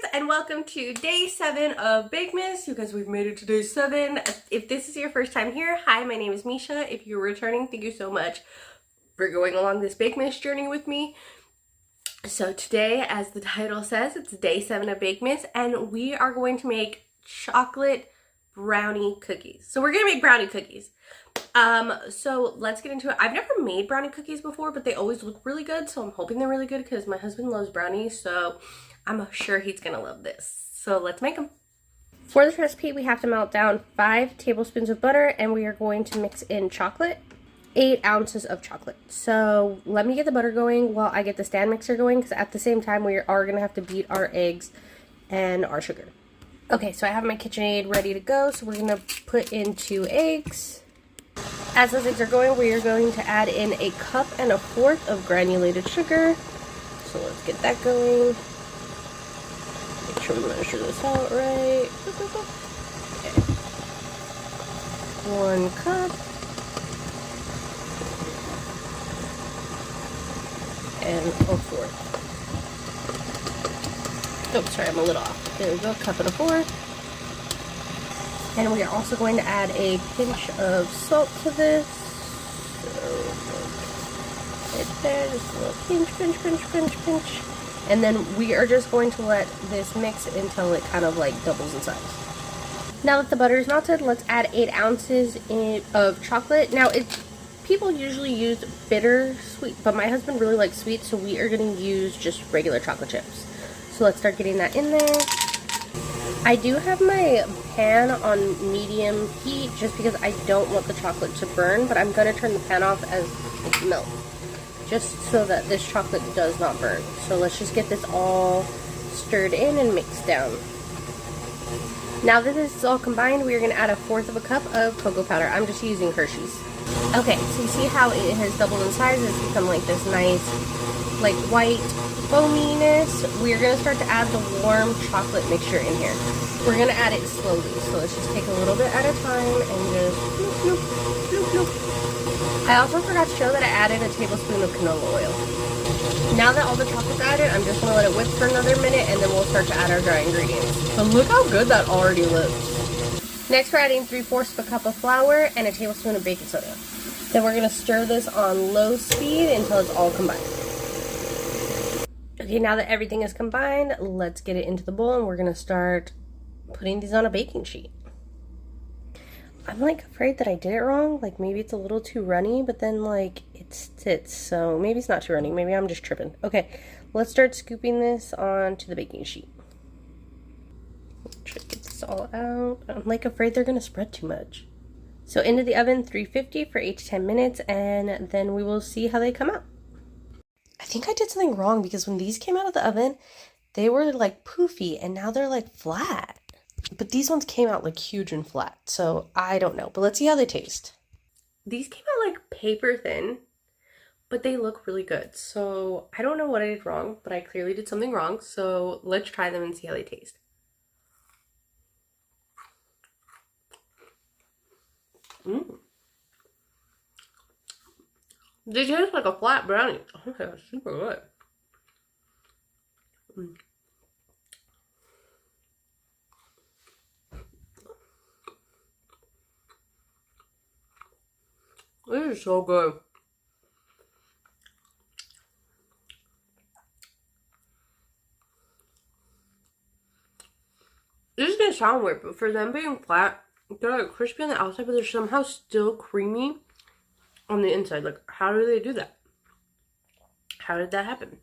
guys, and welcome to day 7 of Bakemas. You guys, we've made it to day 7. If this is your first time here, hi, my name is Misha. If you're returning, thank you so much for going along this Bakemas journey with me. So today, as the title says, it's day 7 of Bakemas, and we are going to make chocolate brownie cookies. So we're gonna make brownie cookies. So let's get into it. I've never made brownie cookies before, but they always look really good, so I'm hoping they're really good because my husband loves brownies, so I'm sure he's gonna love this. So let's make them. For this recipe, we have to melt down 5 tablespoons of butter, and we are going to mix in chocolate, 8 ounces of chocolate. So let me get the butter going while I get the stand mixer going, because at the same time we are gonna have to beat our eggs and our sugar. Okay, so I have my KitchenAid ready to go, so we're gonna put in 2 eggs. As those eggs are going, we are going to add in 1.25 cups of granulated sugar. So let's get that going. Make sure we measure this out right. Okay. 1 cup. And 1/4. Oh, sorry, I'm a little off. There we go, 1.25 cups. And we are also going to add a pinch of salt to this. So, right there, just a little pinch. And then we are just going to let this mix until it kind of like doubles in size. Now that the butter is melted, let's add 8 ounces of chocolate. Now, people usually use bitter sweet, but my husband really likes sweet, so we are going to use just regular chocolate chips. So let's start getting that in there. I do have my pan on medium heat just because I don't want the chocolate to burn, but I'm going to turn the pan off as it melts, just so that this chocolate does not burn. So let's just get this all stirred in and mixed down. Now that this is all combined, we are going to add 1/4 cup of cocoa powder. I'm just using Hershey's. Okay, so you see how it has doubled in size? It's become like this nice, like white foaminess. We're going to start to add the warm chocolate mixture in here. We're going to add it slowly, so let's just take a little bit at a time and just bloop, bloop, bloop, bloop. I also forgot to show that I added a tablespoon of canola oil. Now that all the chocolate's added, I'm just going to let it whip for another minute, and then we'll start to add our dry ingredients. So look how good that already looks. Next, we're adding 3/4 cup of flour and a tablespoon of baking soda. Then we're going to stir this on low speed until it's all combined. Okay, now that everything is combined, let's get it into the bowl, and we're going to start putting these on a baking sheet. I'm like afraid that I did it wrong. Like maybe it's a little too runny, but then like it sits, so maybe it's not too runny. Maybe I'm just tripping. Okay, let's start scooping this onto the baking sheet. Try to get this all out. I'm like afraid they're going to spread too much. So into the oven, 350 for 8 to 10 minutes, and then we will see how they come out. I think I did something wrong because when these came out of the oven, they were like poofy, and now they're like flat. But these ones came out like huge and flat, so I don't know. But let's see how they taste. These came out like paper thin, but they look really good. So I don't know what I did wrong, but I clearly did something wrong. So let's try them and see how they taste. They taste like a flat brownie. Oh, they're super good. This is so good. This is gonna sound weird, but for them being flat, they're like crispy on the outside, but they're somehow still creamy on the inside. Like, how do they do that? How did that happen?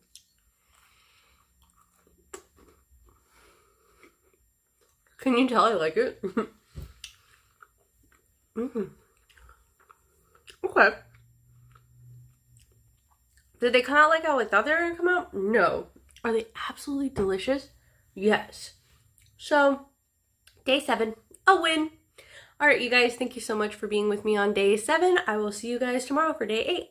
Can you tell I like it? Okay. Did they come out like I thought they were gonna come out? No. Are they absolutely delicious? Yes. So, day 7, a win. Alright, you guys, thank you so much for being with me on day 7. I will see you guys tomorrow for day 8.